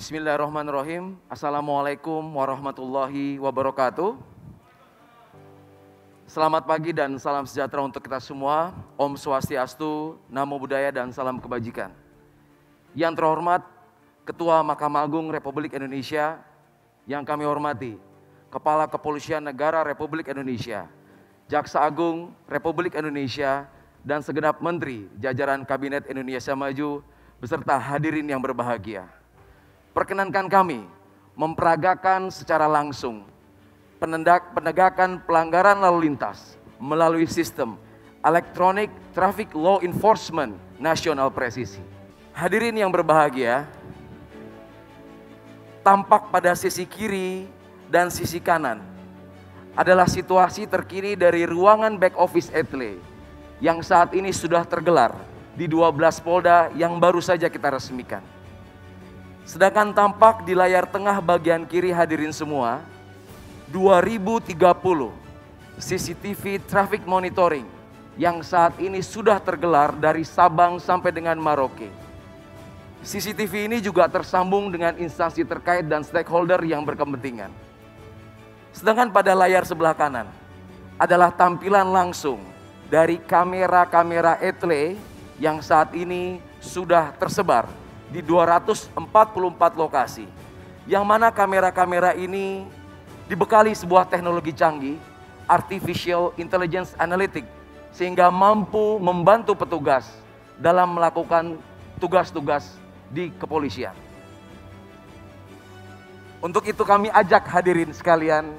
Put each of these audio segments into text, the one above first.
Bismillahirrahmanirrahim. Assalamualaikum warahmatullahi wabarakatuh. Selamat pagi dan salam sejahtera untuk kita semua. Om Swastiastu, Namo Buddhaya dan salam kebajikan. Yang terhormat Ketua Mahkamah Agung Republik Indonesia, yang kami hormati Kepala Kepolisian Negara Republik Indonesia, Jaksa Agung Republik Indonesia, dan segenap Menteri jajaran Kabinet Indonesia Maju beserta hadirin yang berbahagia. Perkenankan kami memperagakan secara langsung penegakan pelanggaran lalu lintas melalui sistem Electronic Traffic Law Enforcement Nasional Presisi. Hadirin yang berbahagia, tampak pada sisi kiri dan sisi kanan adalah situasi terkini dari ruangan back office ETLE yang saat ini sudah tergelar di 12 Polda yang baru saja kita resmikan. Sedangkan tampak di layar tengah bagian kiri hadirin semua, 2030 CCTV traffic monitoring yang saat ini sudah tergelar dari Sabang sampai dengan Merauke. CCTV ini juga tersambung dengan instansi terkait dan stakeholder yang berkepentingan. Sedangkan pada layar sebelah kanan adalah tampilan langsung dari kamera-kamera ETLE yang saat ini sudah tersebar di 244 lokasi, yang mana kamera-kamera ini dibekali sebuah teknologi canggih, Artificial Intelligence Analytics, sehingga mampu membantu petugas dalam melakukan tugas-tugas di kepolisian. Untuk itu kami ajak hadirin sekalian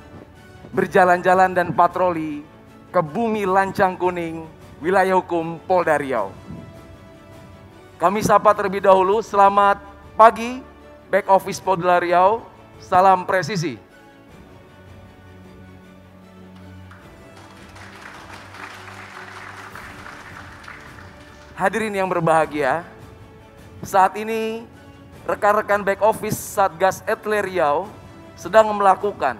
berjalan-jalan dan patroli ke bumi Lancang Kuning, wilayah hukum Polda Riau. Kami sapa terlebih dahulu, selamat pagi back office Polda Riau, salam presisi. Hadirin yang berbahagia, saat ini rekan-rekan back office Satgas ETLE Riau sedang melakukan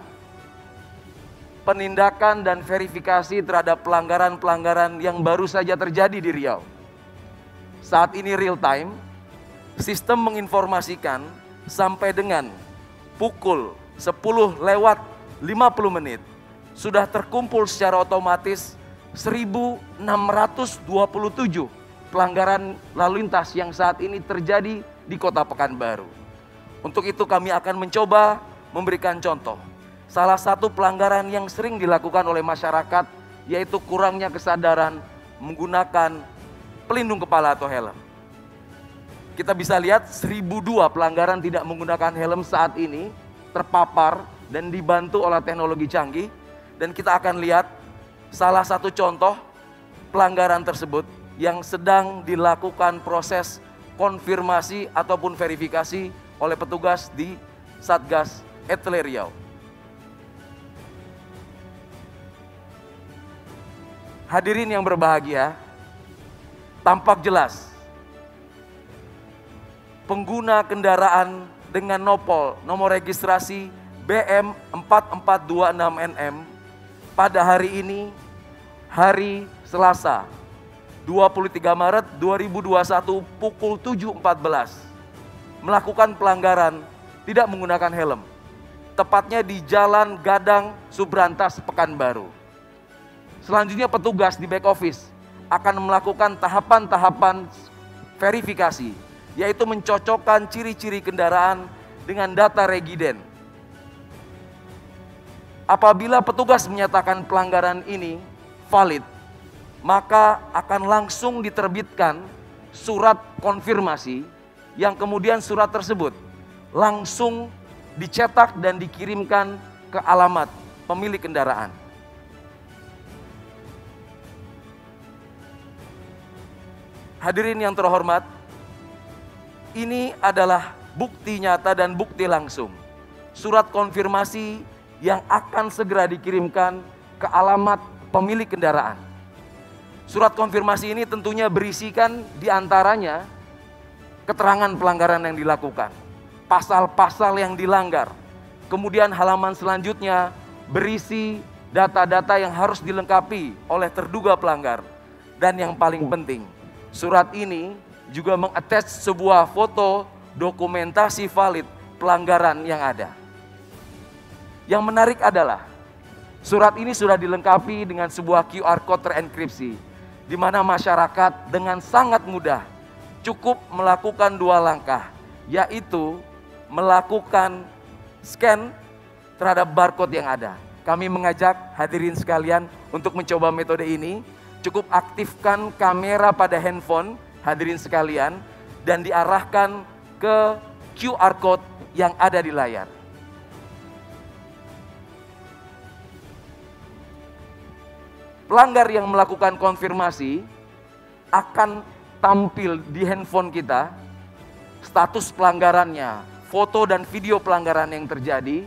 penindakan dan verifikasi terhadap pelanggaran-pelanggaran yang baru saja terjadi di Riau. Saat ini real time, sistem menginformasikan sampai dengan pukul 10:50 sudah terkumpul secara otomatis 1.627 pelanggaran lalu lintas yang saat ini terjadi di Kota Pekanbaru. Untuk itu kami akan mencoba memberikan contoh. Salah satu pelanggaran yang sering dilakukan oleh masyarakat yaitu kurangnya kesadaran menggunakan pelindung kepala atau helm. Kita bisa lihat 1.002 pelanggaran tidak menggunakan helm saat ini terpapar dan dibantu oleh teknologi canggih. Dan kita akan lihat salah satu contoh pelanggaran tersebut yang sedang dilakukan proses konfirmasi ataupun verifikasi oleh petugas di Satgas ETLE Riau. Hadirin yang berbahagia, tampak jelas pengguna kendaraan dengan nomor registrasi BM4426NM pada hari ini, hari Selasa 23 Maret 2021 pukul 7.14 melakukan pelanggaran tidak menggunakan helm, tepatnya di Jalan Gadang Subrantas Pekanbaru. Selanjutnya petugas di back office akan melakukan tahapan-tahapan verifikasi, yaitu mencocokkan ciri-ciri kendaraan dengan data regiden. Apabila petugas menyatakan pelanggaran ini valid, maka akan langsung diterbitkan surat konfirmasi yang kemudian surat tersebut langsung dicetak dan dikirimkan ke alamat pemilik kendaraan. Hadirin yang terhormat, ini adalah bukti nyata dan bukti langsung. Surat konfirmasi yang akan segera dikirimkan ke alamat pemilik kendaraan. Surat konfirmasi ini tentunya berisikan diantaranya keterangan pelanggaran yang dilakukan, pasal-pasal yang dilanggar. Kemudian halaman selanjutnya berisi data-data yang harus dilengkapi oleh terduga pelanggar. Dan yang paling penting, surat ini juga mengattach sebuah foto dokumentasi valid pelanggaran yang ada. Yang menarik adalah surat ini sudah dilengkapi dengan sebuah QR code terenkripsi, di mana masyarakat dengan sangat mudah cukup melakukan 2 langkah, yaitu melakukan scan terhadap barcode yang ada. Kami mengajak hadirin sekalian untuk mencoba metode ini. Cukup aktifkan kamera pada handphone hadirin sekalian dan diarahkan ke QR code yang ada di layar. Pelanggar yang melakukan konfirmasi akan tampil di handphone kita status pelanggarannya, foto dan video pelanggaran yang terjadi,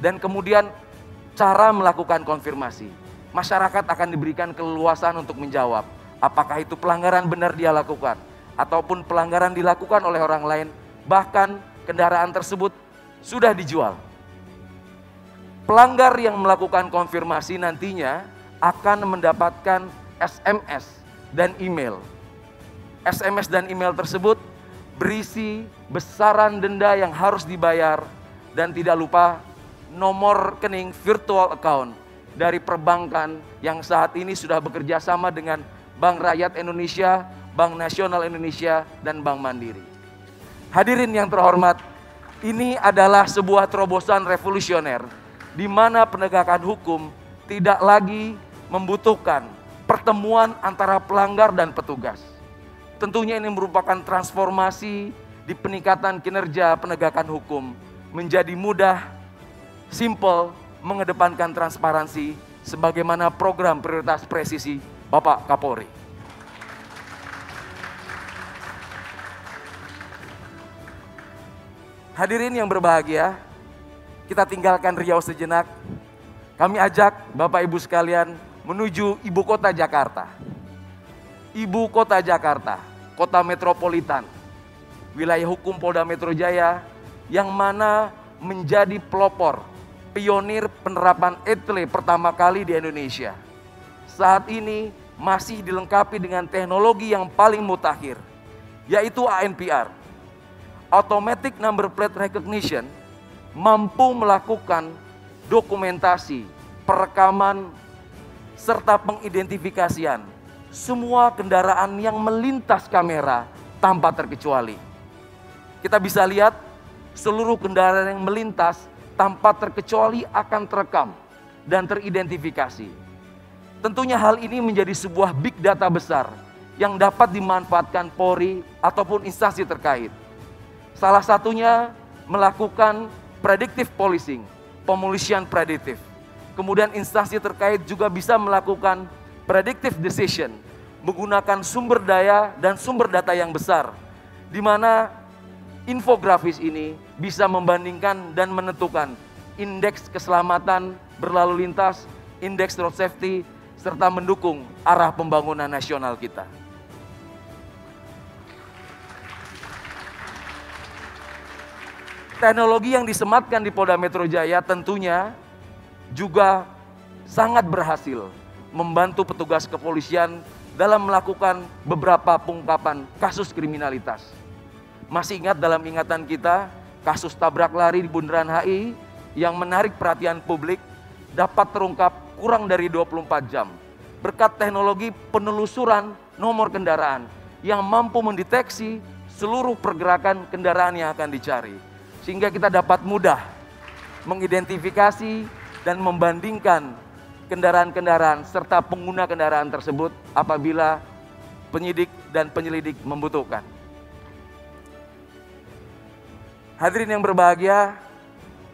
dan kemudian cara melakukan konfirmasi. Masyarakat akan diberikan keleluasan untuk menjawab apakah itu pelanggaran benar dia lakukan ataupun pelanggaran dilakukan oleh orang lain, bahkan kendaraan tersebut sudah dijual. Pelanggar yang melakukan konfirmasi nantinya akan mendapatkan SMS dan email. SMS dan email tersebut berisi besaran denda yang harus dibayar dan tidak lupa nomor rekening virtual account dari perbankan yang saat ini sudah bekerja sama dengan Bank Rakyat Indonesia, Bank Nasional Indonesia, dan Bank Mandiri. Hadirin yang terhormat, ini adalah sebuah terobosan revolusioner di mana penegakan hukum tidak lagi membutuhkan pertemuan antara pelanggar dan petugas. Tentunya ini merupakan transformasi di peningkatan kinerja penegakan hukum menjadi mudah, simple, mengedepankan transparansi sebagaimana program prioritas presisi Bapak Kapolri. Hadirin yang berbahagia, kita tinggalkan Riau sejenak. Kami ajak Bapak Ibu sekalian menuju ibu kota Jakarta. Ibu kota Jakarta, kota metropolitan, wilayah hukum Polda Metro Jaya yang mana menjadi pelopor pionir penerapan ETLE pertama kali di Indonesia. Saat ini masih dilengkapi dengan teknologi yang paling mutakhir, yaitu ANPR. Automatic Number Plate Recognition mampu melakukan dokumentasi, perekaman, serta pengidentifikasian semua kendaraan yang melintas kamera tanpa terkecuali. Kita bisa lihat seluruh kendaraan yang melintas tanpa terkecuali akan terekam dan teridentifikasi. Tentunya hal ini menjadi sebuah big data besar yang dapat dimanfaatkan Polri ataupun instansi terkait. Salah satunya melakukan predictive policing, pemolisian prediktif. Kemudian instansi terkait juga bisa melakukan predictive decision menggunakan sumber daya dan sumber data yang besar, di mana infografis ini bisa membandingkan dan menentukan indeks keselamatan berlalu lintas, indeks road safety, serta mendukung arah pembangunan nasional kita. Teknologi yang disematkan di Polda Metro Jaya tentunya juga sangat berhasil membantu petugas kepolisian dalam melakukan beberapa pengungkapan kasus kriminalitas. Masih ingat dalam ingatan kita kasus tabrak lari di Bundaran HI yang menarik perhatian publik dapat terungkap kurang dari 24 jam berkat teknologi penelusuran nomor kendaraan yang mampu mendeteksi seluruh pergerakan kendaraan yang akan dicari, sehingga kita dapat mudah mengidentifikasi dan membandingkan kendaraan-kendaraan serta pengguna kendaraan tersebut apabila penyidik dan penyelidik membutuhkan. Hadirin yang berbahagia,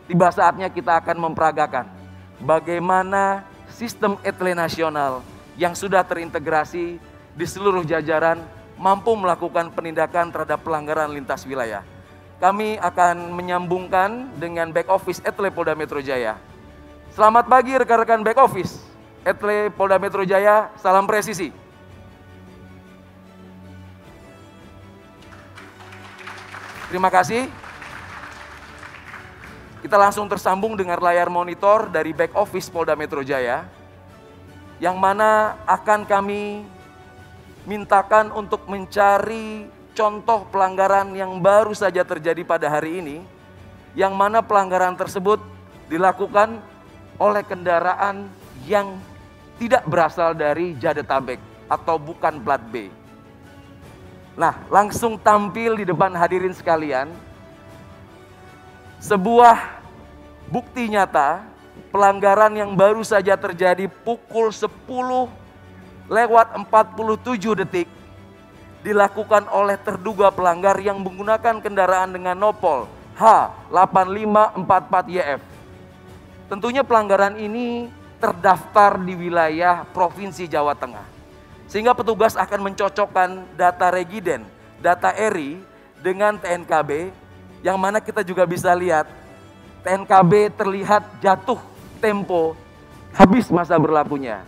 tiba saatnya kita akan memperagakan bagaimana sistem ETLE nasional yang sudah terintegrasi di seluruh jajaran mampu melakukan penindakan terhadap pelanggaran lintas wilayah. Kami akan menyambungkan dengan back office ETLE Polda Metro Jaya. Selamat pagi rekan-rekan back office ETLE Polda Metro Jaya, salam presisi. Terima kasih. Kita langsung tersambung dengan layar monitor dari back office Polda Metro Jaya, yang mana akan kami mintakan untuk mencari contoh pelanggaran yang baru saja terjadi pada hari ini, yang mana pelanggaran tersebut dilakukan oleh kendaraan yang tidak berasal dari Jadetabek atau bukan plat B. Nah, langsung tampil di depan hadirin sekalian sebuah bukti nyata pelanggaran yang baru saja terjadi pukul 10:47 detik dilakukan oleh terduga pelanggar yang menggunakan kendaraan dengan nopol H8544YF. Tentunya pelanggaran ini terdaftar di wilayah Provinsi Jawa Tengah. Sehingga petugas akan mencocokkan data regiden, data ERI dengan TNKB, yang mana kita juga bisa lihat TNKB terlihat jatuh tempo habis masa berlakunya.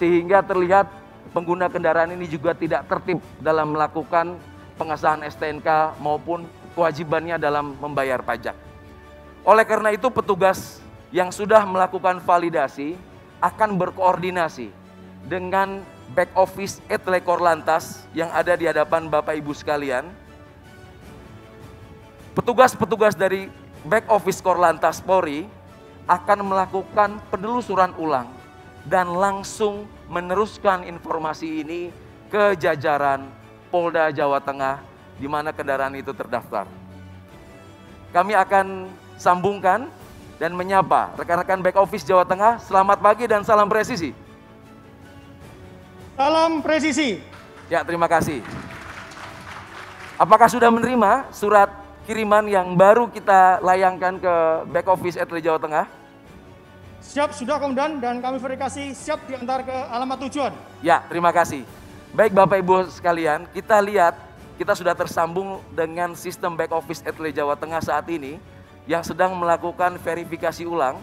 Sehingga terlihat pengguna kendaraan ini juga tidak tertib dalam melakukan pengesahan STNK maupun kewajibannya dalam membayar pajak. Oleh karena itu petugas yang sudah melakukan validasi akan berkoordinasi dengan back office Etle Korlantas yang ada di hadapan Bapak Ibu sekalian. Petugas-petugas dari back office Korlantas Polri akan melakukan penelusuran ulang dan langsung meneruskan informasi ini ke jajaran Polda Jawa Tengah di mana kendaraan itu terdaftar. Kami akan sambungkan dan menyapa rekan-rekan back office Jawa Tengah. Selamat pagi dan salam presisi. Salam presisi. Ya, terima kasih. Apakah sudah menerima surat kiriman yang baru kita layangkan ke back office Etle Jawa Tengah? Siap, sudah Komandan, dan kami verifikasi siap diantar ke alamat tujuan. Ya, terima kasih. Baik Bapak Ibu sekalian, kita lihat kita sudah tersambung dengan sistem back office Etle Jawa Tengah saat ini yang sedang melakukan verifikasi ulang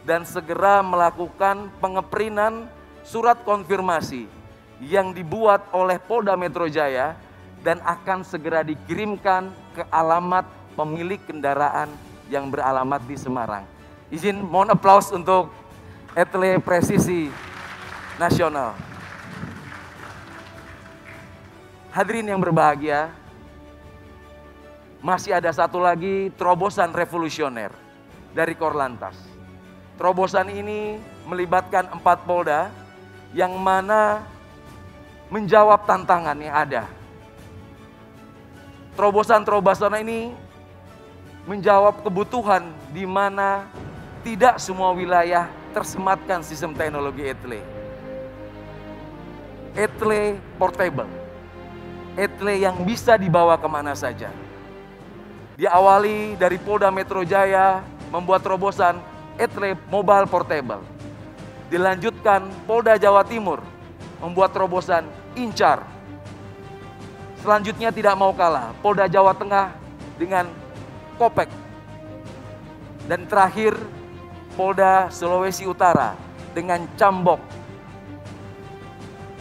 dan segera melakukan pengeprintan surat konfirmasi yang dibuat oleh Polda Metro Jaya dan akan segera dikirimkan ke alamat pemilik kendaraan yang beralamat di Semarang. Izin mohon aplaus untuk Etle Presisi Nasional. Hadirin yang berbahagia, masih ada satu lagi terobosan revolusioner dari Korlantas. Terobosan ini melibatkan 4 Polda yang mana menjawab tantangan yang ada. Terobosan-terobosan ini menjawab kebutuhan di mana tidak semua wilayah tersematkan sistem teknologi Etle. Etle portable. Etle yang bisa dibawa kemana saja. Diawali dari Polda Metro Jaya membuat terobosan Etle Mobile Portable. Dilanjutkan Polda Jawa Timur membuat terobosan Incar. Selanjutnya tidak mau kalah, Polda Jawa Tengah dengan Kopek. Dan terakhir Polda Sulawesi Utara dengan Cambok.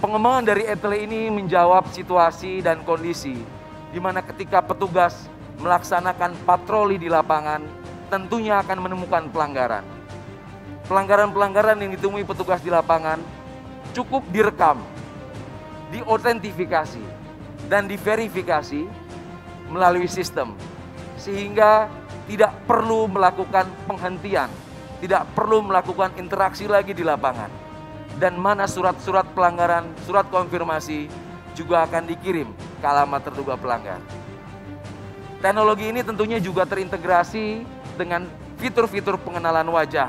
Pengembangan dari Etle ini menjawab situasi dan kondisi di mana ketika petugas melaksanakan patroli di lapangan tentunya akan menemukan pelanggaran. Pelanggaran-pelanggaran yang ditemui petugas di lapangan cukup direkam, diautentifikasi, dan diverifikasi melalui sistem. Sehingga tidak perlu melakukan penghentian, tidak perlu melakukan interaksi lagi di lapangan. Dan mana surat-surat pelanggaran, surat konfirmasi juga akan dikirim ke alamat terduga pelanggar. Teknologi ini tentunya juga terintegrasi dengan fitur-fitur pengenalan wajah,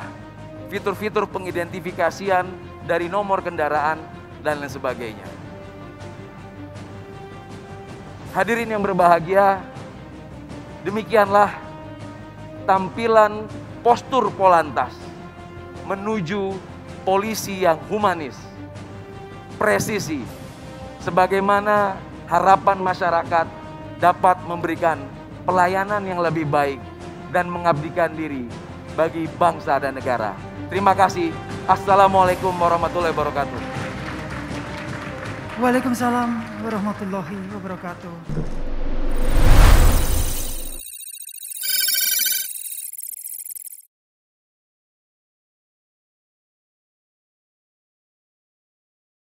fitur-fitur pengidentifikasian dari nomor kendaraan, dan lain sebagainya. Hadirin yang berbahagia, demikianlah tampilan postur Polantas menuju polisi yang humanis, presisi, sebagaimana harapan masyarakat dapat memberikan pelayanan yang lebih baik dan mengabdikan diri bagi bangsa dan negara. Terima kasih. Assalamualaikum warahmatullahi wabarakatuh. Waalaikumsalam warahmatullahi wabarakatuh.